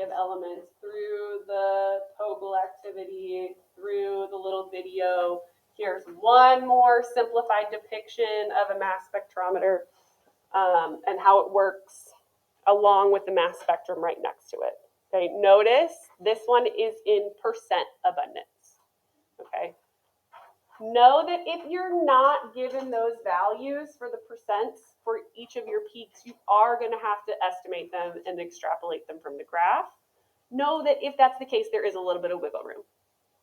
of elements through the POGL activity, through the little video. Here's one more simplified depiction of a mass spectrometer and how it works along with the mass spectrum right next to it. Okay, notice this one is in percent abundance. Okay, know that if you're not given those values for the percents for each of your peaks, you are going to have to estimate them and extrapolate them from the graph. Know that if that's the case, there is a little bit of wiggle room.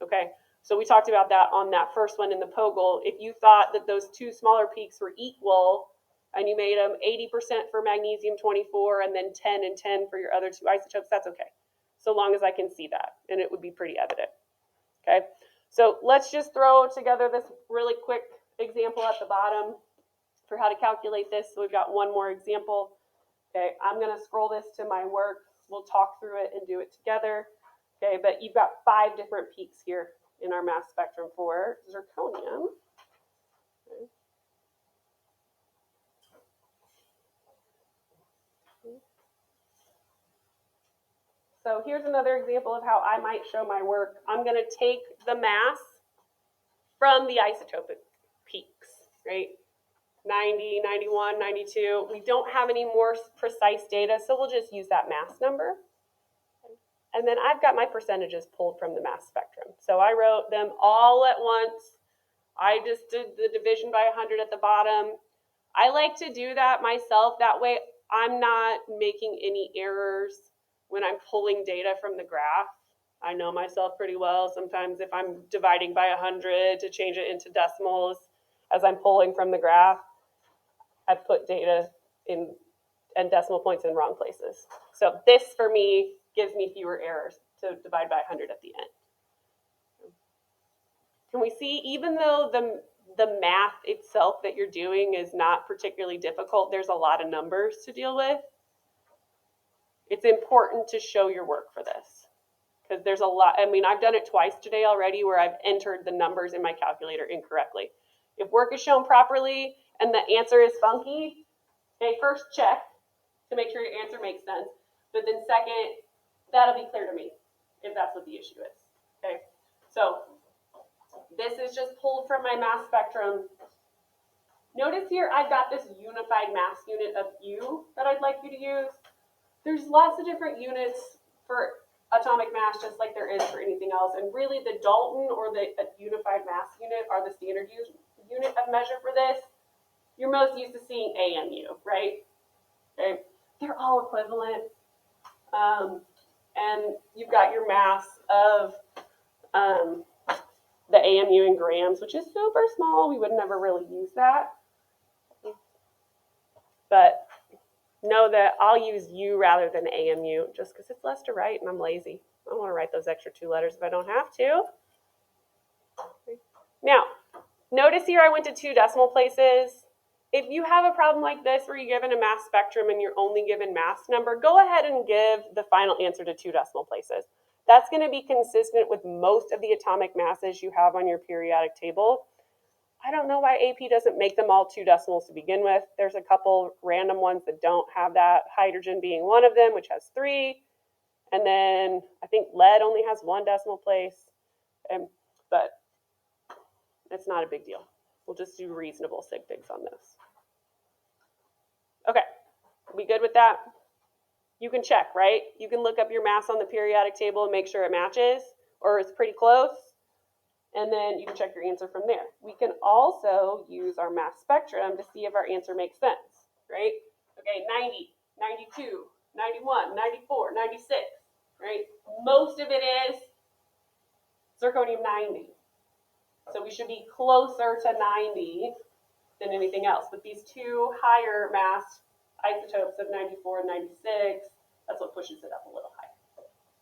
Okay, so we talked about that on that first one in the POGL. If you thought that those two smaller peaks were equal and you made them 80% for magnesium 24 and then 10 and 10 for your other two isotopes, that's okay, so long as I can see that, and it would be pretty evident. Okay, so let's just throw together this really quick example at the bottom for how to calculate this. So we've got one more example. Okay, I'm going to scroll this to my work. We'll talk through it and do it together. Okay, but you've got 5 different peaks here in our mass spectrum for zirconium. Okay. So here's another example of how I might show my work. I'm going to take the mass from the isotopic peaks, right? 90, 91, 92. We don't have any more precise data, so we'll just use that mass number. And then I've got my percentages pulled from the mass spectrum. So I wrote them all at once. I just did the division by 100 at the bottom. I like to do that myself. That way I'm not making any errors when I'm pulling data from the graph. I know myself pretty well. Sometimes if I'm dividing by 100 to change it into decimals as I'm pulling from the graph, I put data in and decimal points in wrong places. So this for me gives me fewer errors to divide by 100 at the end. Can we see, even though the math itself that you're doing is not particularly difficult, there's a lot of numbers to deal with. It's important to show your work for this because there's a lot. I mean, I've done it twice today already where I've entered the numbers in my calculator incorrectly. If work is shown properly and the answer is funky, okay, first check to make sure your answer makes sense. But then second, that'll be clear to me if that's what the issue is. Okay, so this is just pulled from my mass spectrum. Notice here I've got this unified mass unit of U that I'd like you to use. There's lots of different units for atomic mass, just like there is for anything else. And really the Dalton or the unified mass unit are the standard unit of measure for this. You're most used to seeing AMU, right? Okay. They're all equivalent. And you've got your mass of the AMU in grams, which is super small. We would never really use that. But know that I'll use U rather than AMU just because it's less to write and I'm lazy. I don't want to write those extra 2 letters if I don't have to. Now, notice here I went to 2 decimal places. If you have a problem like this where you're given a mass spectrum and you're only given mass number, go ahead and give the final answer to 2 decimal places. That's going to be consistent with most of the atomic masses you have on your periodic table. I don't know why AP doesn't make them all 2 decimals to begin with. There's a couple random ones that don't have that, hydrogen being one of them, which has 3. And then I think lead only has 1 decimal place. But it's not a big deal. We'll just do reasonable sig figs on this. Okay, we good with that? You can check, right? You can look up your mass on the periodic table and make sure it matches or it's pretty close. And then you can check your answer from there. We can also use our mass spectrum to see if our answer makes sense, right? Okay, 90, 92, 91, 94, 96, right? Most of it is zirconium 90. So we should be closer to 90 than anything else. But these 2 higher mass isotopes of 94 and 96, that's what pushes it up a little higher,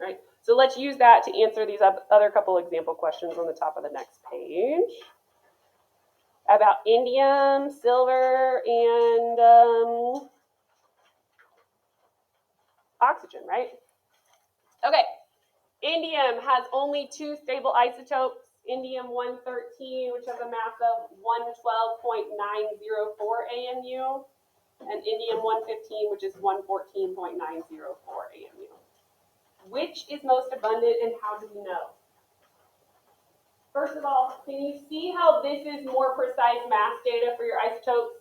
right? So let's use that to answer these other couple example questions on the top of the next page about indium, silver, and oxygen, right? Okay, indium has only 2 stable isotopes, indium 113, which has a mass of 112.904 AMU, and indium 115, which is 114.904 AMU. Which is most abundant and how do we know? First of all, can you see how this is more precise mass data for your isotopes?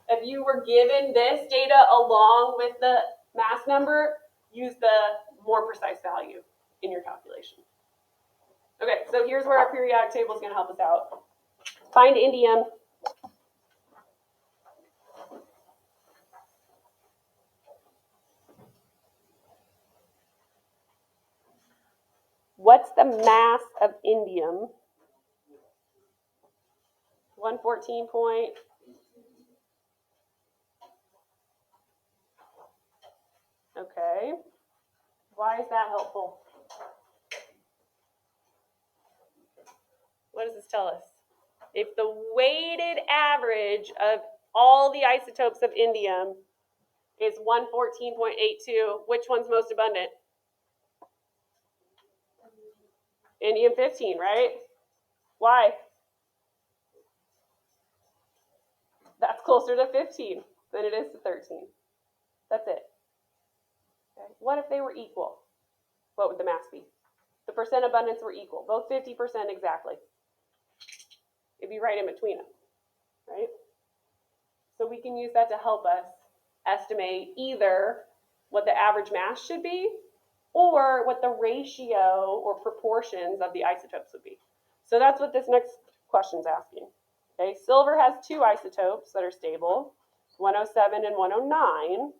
If you were given this data along with the mass number, use the more precise value in your calculation. Okay, so here's where our periodic table is going to help us out. Find indium. What's the mass of indium? 114 point. Okay. Why is that helpful? What does this tell us? If the weighted average of all the isotopes of indium is 114.82, which one's most abundant? Indium 15, right? Why? That's closer to 15 than it is to 13. That's it. Okay. What if they were equal? What would the mass be? The percent abundance were equal, both 50% exactly. It'd be right in between them, right? So we can use that to help us estimate either what the average mass should be or what the ratio or proportions of the isotopes would be. So that's what this next question is asking. Okay, silver has two isotopes that are stable, 107 and 109.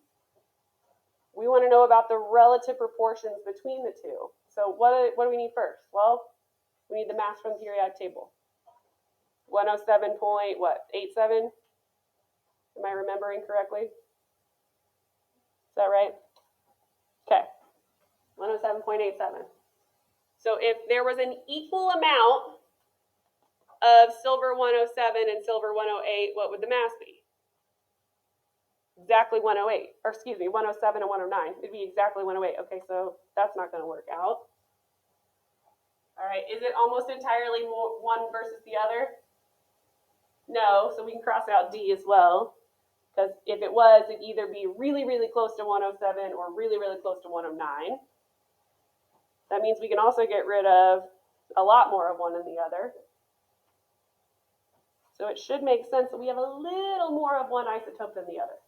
We want to know about the relative proportions between the two. So what do we need first? Well, we need the mass from the periodic table. 107 point, what, 87? Am I remembering correctly? Is that right? Okay, 107.87. So if there was an equal amount of silver 107 and silver 108, what would the mass be? Exactly 108, or excuse me, 107 and 109. It'd be exactly 108. Okay, so that's not going to work out. All right, is it almost entirely one versus the other? No, so we can cross out D as well, because if it was, it'd either be really, really close to 107 or really, really close to 109. That means we can also get rid of a lot more of one than the other. So it should make sense that we have a little more of one isotope than the other.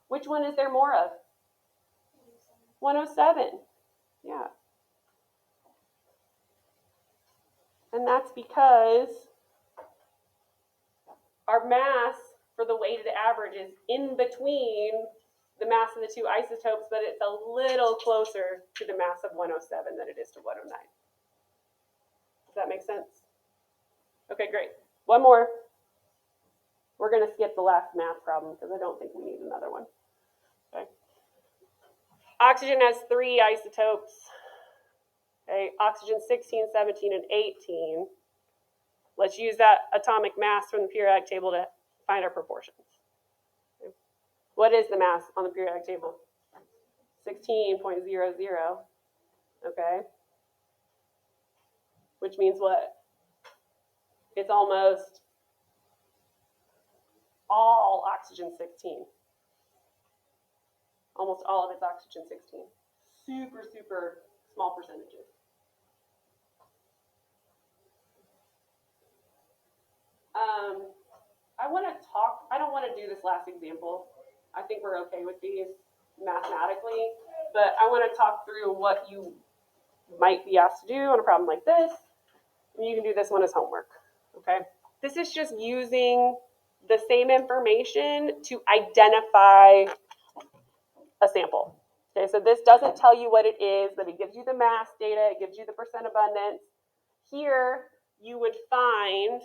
Which one is there more of? 107. Yeah. And that's because our mass for the weighted average is in between the mass of the two isotopes, but it's a little closer to the mass of 107 than it is to 109. Does that make sense? Okay, great. One more. We're going to skip the last math problem because I don't think we need another one. Okay. Oxygen has three isotopes. Okay, oxygen 16, 17, and 18. Let's use that atomic mass from the periodic table to find our proportions. Okay. What is the mass on the periodic table? 16.00. Okay. Which means what? It's almost all oxygen 16. Almost all of it's oxygen 16. Super, super small percentages. I don't want to do this last example. I think we're okay with these mathematically, but I want to talk through what you might be asked to do on a problem like this. And you can do this one as homework, okay? This is just using the same information to identify a sample. Okay, so this doesn't tell you what it is, but it gives you the mass data, it gives you the percent abundance. Here, you would find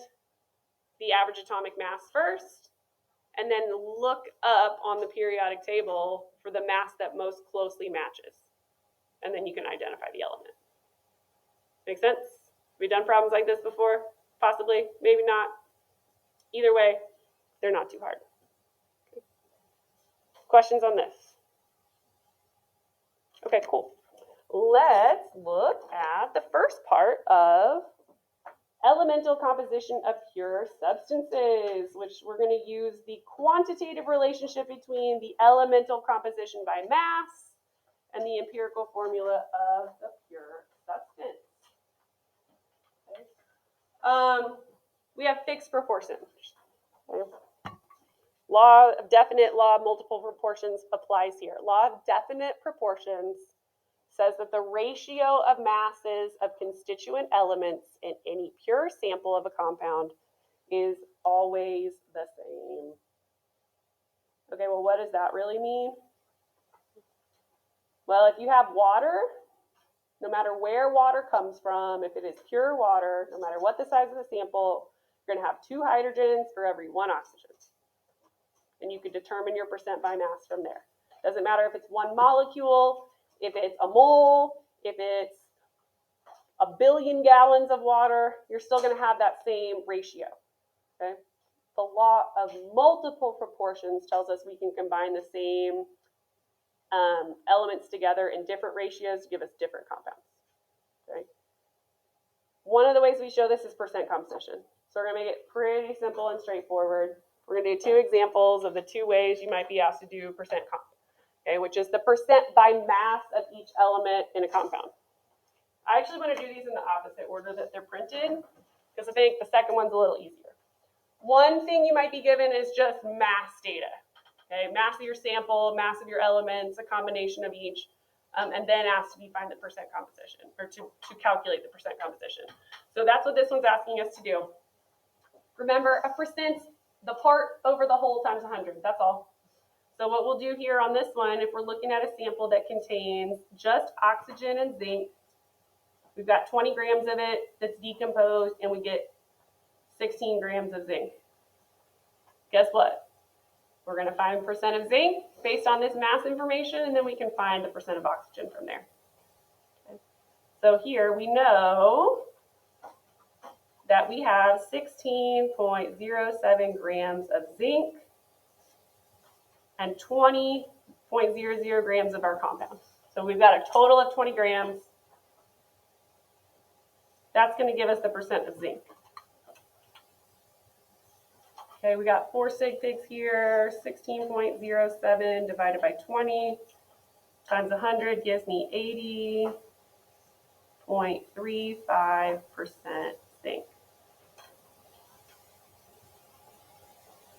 the average atomic mass first, and then look up on the periodic table for the mass that most closely matches. And then you can identify the element. Make sense? Have we done problems like this before? Possibly, maybe not. Either way, they're not too hard. Okay. Questions on this? Okay, cool. Let's look at the first part of elemental composition of pure substances, which we're going to use the quantitative relationship between the elemental composition by mass and the empirical formula of the We have fixed proportions. Okay. Law of multiple proportions applies here. Law of definite proportions says that the ratio of masses of constituent elements in any pure sample of a compound is always the same. Okay, well, what does that really mean? Well, if you have water, no matter where water comes from, if it is pure water, no matter what the size of the sample, you're going to have 2 hydrogens for every 1 oxygen. And you could determine your percent by mass from there. Doesn't matter if it's 1 molecule, if it's a mole, if it's a billion gallons of water, you're still going to have that same ratio. Okay? The law of multiple proportions tells us we can combine the same elements together in different ratios to give us different compounds. Okay? One of the ways we show this is percent composition. So we're going to make it pretty simple and straightforward. We're going to do 2 examples of the 2 ways you might be asked to do percent comp, okay, which is the percent by mass of each element in a compound. I actually want to do these in the opposite order that they're printed because I think the second one's a little easier. One thing you might be given is just mass data. Okay, mass of your sample, mass of your elements, a combination of each, and then asked to find the percent composition, or to calculate the percent composition. So that's what this one's asking us to do. Remember, a percent's the part over the whole times 100, that's all. So what we'll do here on this one, if we're looking at a sample that contains just oxygen and zinc, we've got 20 grams of it that's decomposed, and we get 16 grams of zinc. Guess what? We're going to find percent of zinc based on this mass information, and then we can find the percent of oxygen from there. Okay. So here we know that we have 16.07 grams of zinc and 20.00 grams of our compound. So we've got a total of 20 grams. That's going to give us the percent of zinc. Okay, we got 4 sig figs here. 16.07 divided by 20 times 100 gives me 80.35% zinc.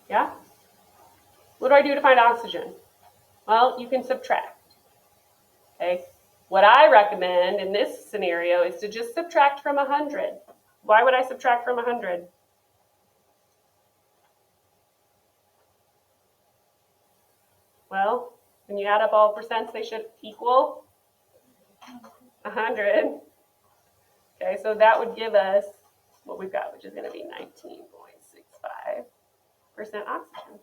Yeah? What do I do to find oxygen? Well, you can subtract. Okay? What I recommend in this scenario is to just subtract from 100. Why would I subtract from 100? Well, when you add up all percents, they should equal 100. Okay, so that would give us what we've got, which is going to be 19.65% oxygen.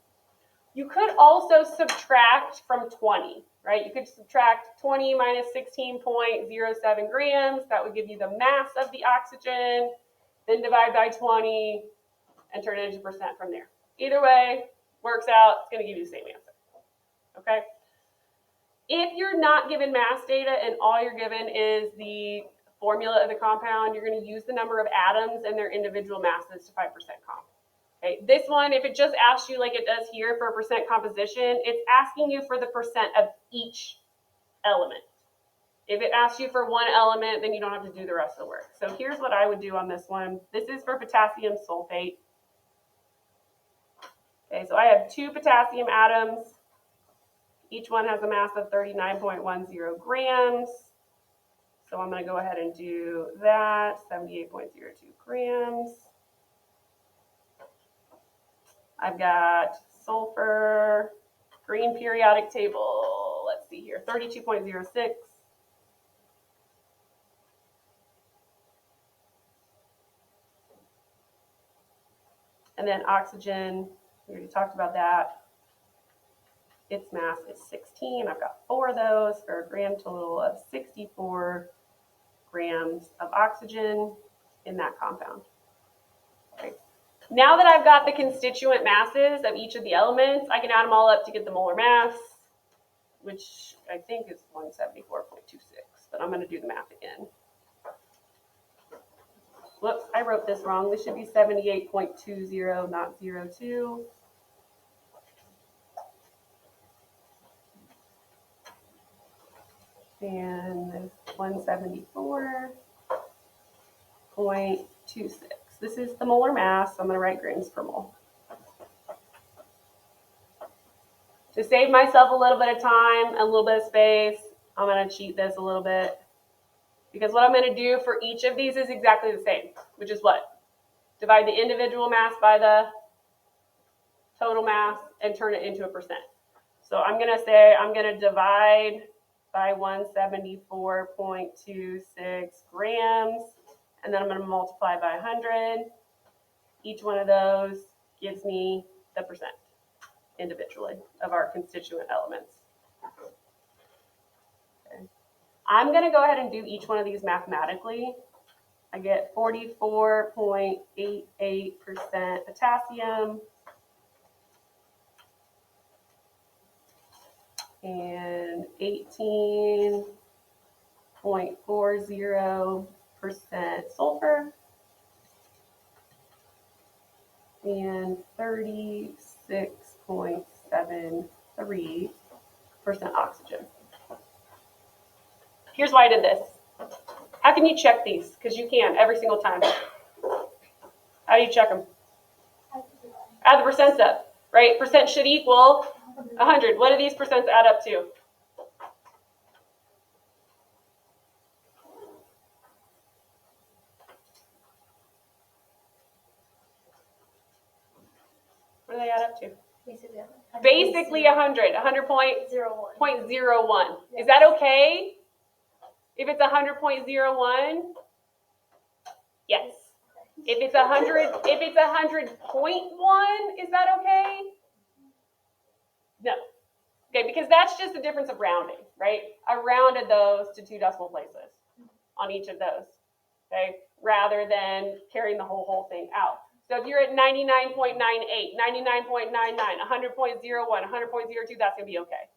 You could also subtract from 20, right? You could subtract 20 minus 16.07 grams. That would give you the mass of the oxygen. Then divide by 20 and turn it into percent from there. Either way, works out. It's going to give you the same answer. Okay? If you're not given mass data and all you're given is the formula of the compound, you're going to use the number of atoms and their individual masses to find percent comp. Okay, this one, if it just asks you like it does here for a percent composition, it's asking you for the percent of each element. If it asks you for one element, then you don't have to do the rest of the work. So here's what I would do on this one. This is for potassium sulfate. Okay, so I have 2 potassium atoms. Each one has a mass of 39.10 grams. So I'm going to go ahead and do that, 78.02 grams. I've got sulfur, green periodic table, let's see here, 32.06. And then oxygen, we already talked about that. Its mass is 16. I've got 4 of those for a grand total of 64 grams of oxygen in that compound. Okay. Now that I've got the constituent masses of each of the elements, I can add them all up to get the molar mass, which I think is 174.26, but I'm going to do the math again. Whoops, I wrote this wrong. This should be 78.20, not 02. And 174.26. This is the molar mass, so I'm going to write grams per mole. To save myself a little bit of time and a little bit of space, I'm going to cheat this a little bit. Because what I'm going to do for each of these is exactly the same, which is what? Divide the individual mass by the total mass and turn it into a percent. So I'm going to say I'm going to divide by 174.26 grams, and then I'm going to multiply by 100. Each one of those gives me the percent individually of our constituent elements. Okay. I'm going to go ahead and do each one of these mathematically. I get 44.88% potassium and 18.40% sulfur and 36.73% oxygen. Here's why I did this. How can you check these? Because you can every single time. How do you check them? Add the percents up, right? Percent should equal 100. What do these percents add up to? What do they add up to? Basically 100. 100.01. Is that okay? If it's 100.01? Yes. If it's 100.1, is that okay? No. Okay, because that's just the difference of rounding, right? I rounded those to 2 decimal places on each of those, okay? Rather than carrying the whole thing out. So if you're at 99.98, 99.99, 100.01, 100.02, that's gonna be okay,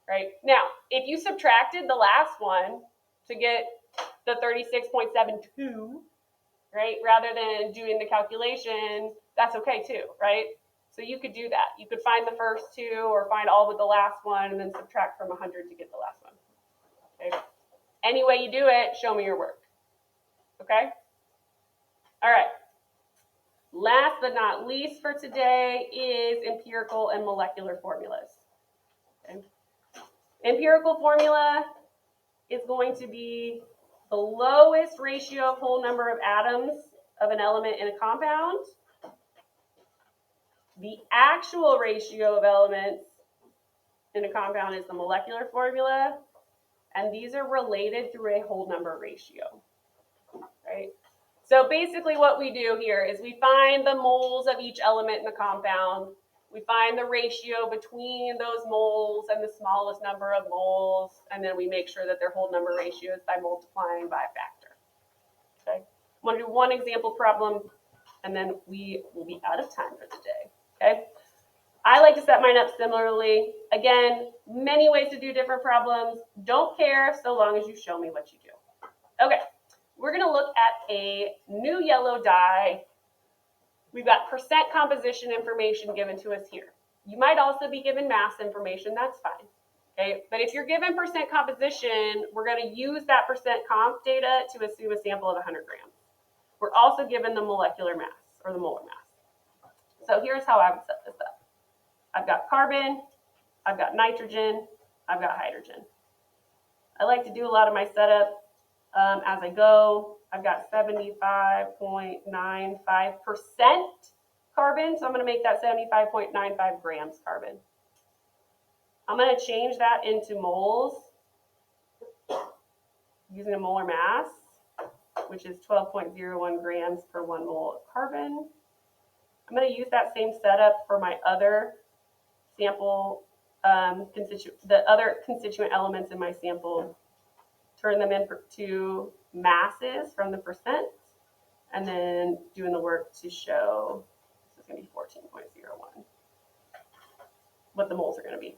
right? Now, if you subtracted the last one to get the 36.72, right, rather than doing the calculation, that's okay too, right? So you could do that. You could find the first two or find all but the last one and then subtract from 100 to get the last one, okay? Any way you do it, show me your work, okay? All right. Last but not least for today is empirical and molecular formulas. Okay. Empirical formula is going to be the lowest ratio of whole number of atoms of an element in a compound, the actual ratio of elements in a compound is the molecular formula, and these are related through a whole number ratio, right? So basically what we do here is we find the moles of each element in the compound, we find the ratio between those moles and the smallest number of moles, and then we make sure that their whole number ratio is by multiplying by a factor, okay? I'm going to do one example problem, and then we will be out of time for today, okay? I like to set mine up similarly. Again, many ways to do different problems. Don't care so long as you show me what you do. Okay, we're going to look at a new yellow dye. We've got percent composition information given to us here. You might also be given mass information, that's fine. Okay, but if you're given percent composition, we're going to use that percent comp data to assume a sample of 100 grams. We're also given the molecular mass or the molar mass. So here's how I would set this up. I've got carbon, I've got nitrogen, I've got hydrogen. I like to do a lot of my setup as I go. I've got 75.95% carbon, so I'm going to make that 75.95 grams carbon. I'm going to change that into moles using a molar mass, which is 12.01 grams per 1 mole of carbon. I'm going to use that same setup for my other sample, the other constituent elements in my sample, turn them into masses from the percent, and then doing the work to show, this is going to be 14.01, what the moles are going to be.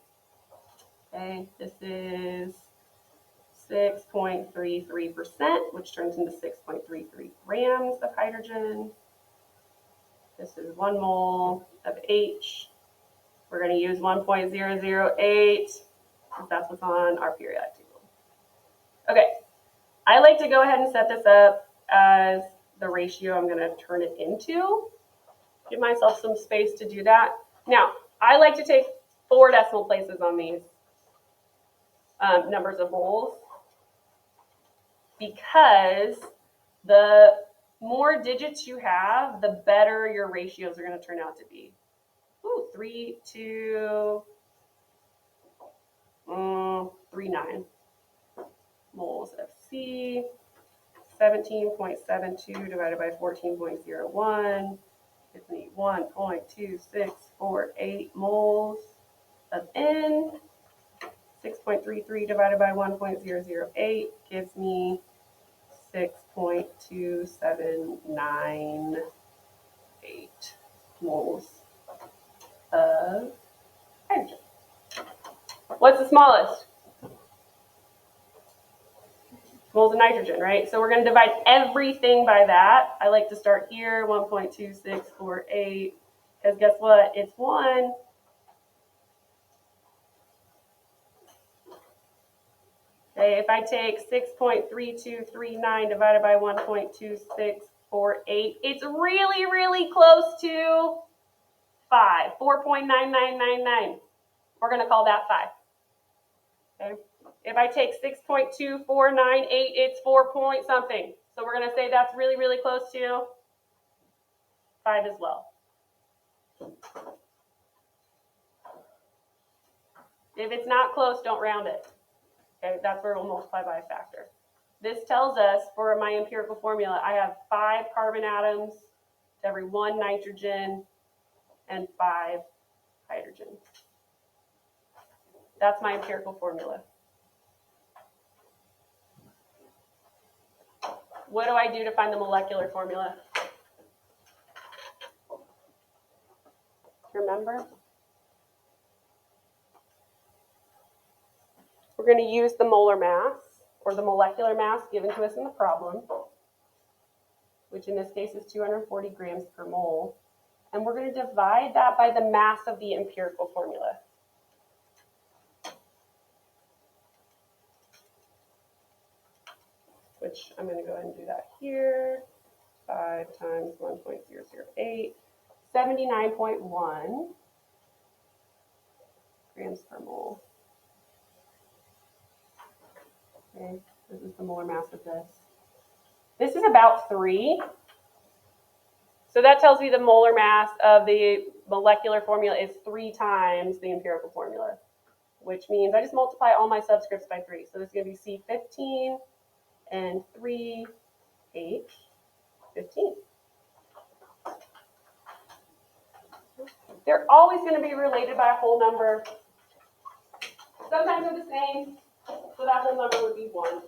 Okay, this is 6.33%, which turns into 6.33 grams of hydrogen. This is 1 mole of H. We're going to use 1.008 because that's what's on our periodic table. Okay, I like to go ahead and set this up as the ratio I'm going to turn it into. Give myself some space to do that. Now, I like to take 4 decimal places on these numbers of moles, because the more digits you have, the better your ratios are going to turn out to be. Ooh, 3, 2, 3, 9 moles of C. 17.72 divided by 14.01 gives me 1.2648 moles of N. 6.33 divided by 1.008 gives me 6.2798 moles of hydrogen. What's the smallest? Moles of nitrogen, right? So we're going to divide everything by that. I like to start here, 1.2648, because guess what? It's 1. Okay, if I take 6.3239 divided by 1.2648, it's really, really close to 5, 4.9999. We're going to call that 5. Okay. If I take 6.2498, it's 4 point something. So we're going to say that's really, really close to 5 as well. If it's not close, don't round it. Okay, that's where we'll multiply by a factor. This tells us, for my empirical formula, I have 5 carbon atoms to every 1 nitrogen and 5 hydrogen. That's my empirical formula. What do I do to find the molecular formula? Remember? We're going to use the molar mass, or the molecular mass given to us in the problem, which in this case is 240 grams per mole. And we're going to divide that by the mass of the empirical formula. Which I'm going to go ahead and do that here. 5 times 1.008, 79.1 grams per mole. Okay, this is the molar mass of this. This is about 3. So that tells me the molar mass of the molecular formula is 3 times the empirical formula, which means I just multiply all my subscripts by 3. So this is going to be C15 and 3H15. They're always going to be related by a whole number. Sometimes they're the same, so that whole number would be 1.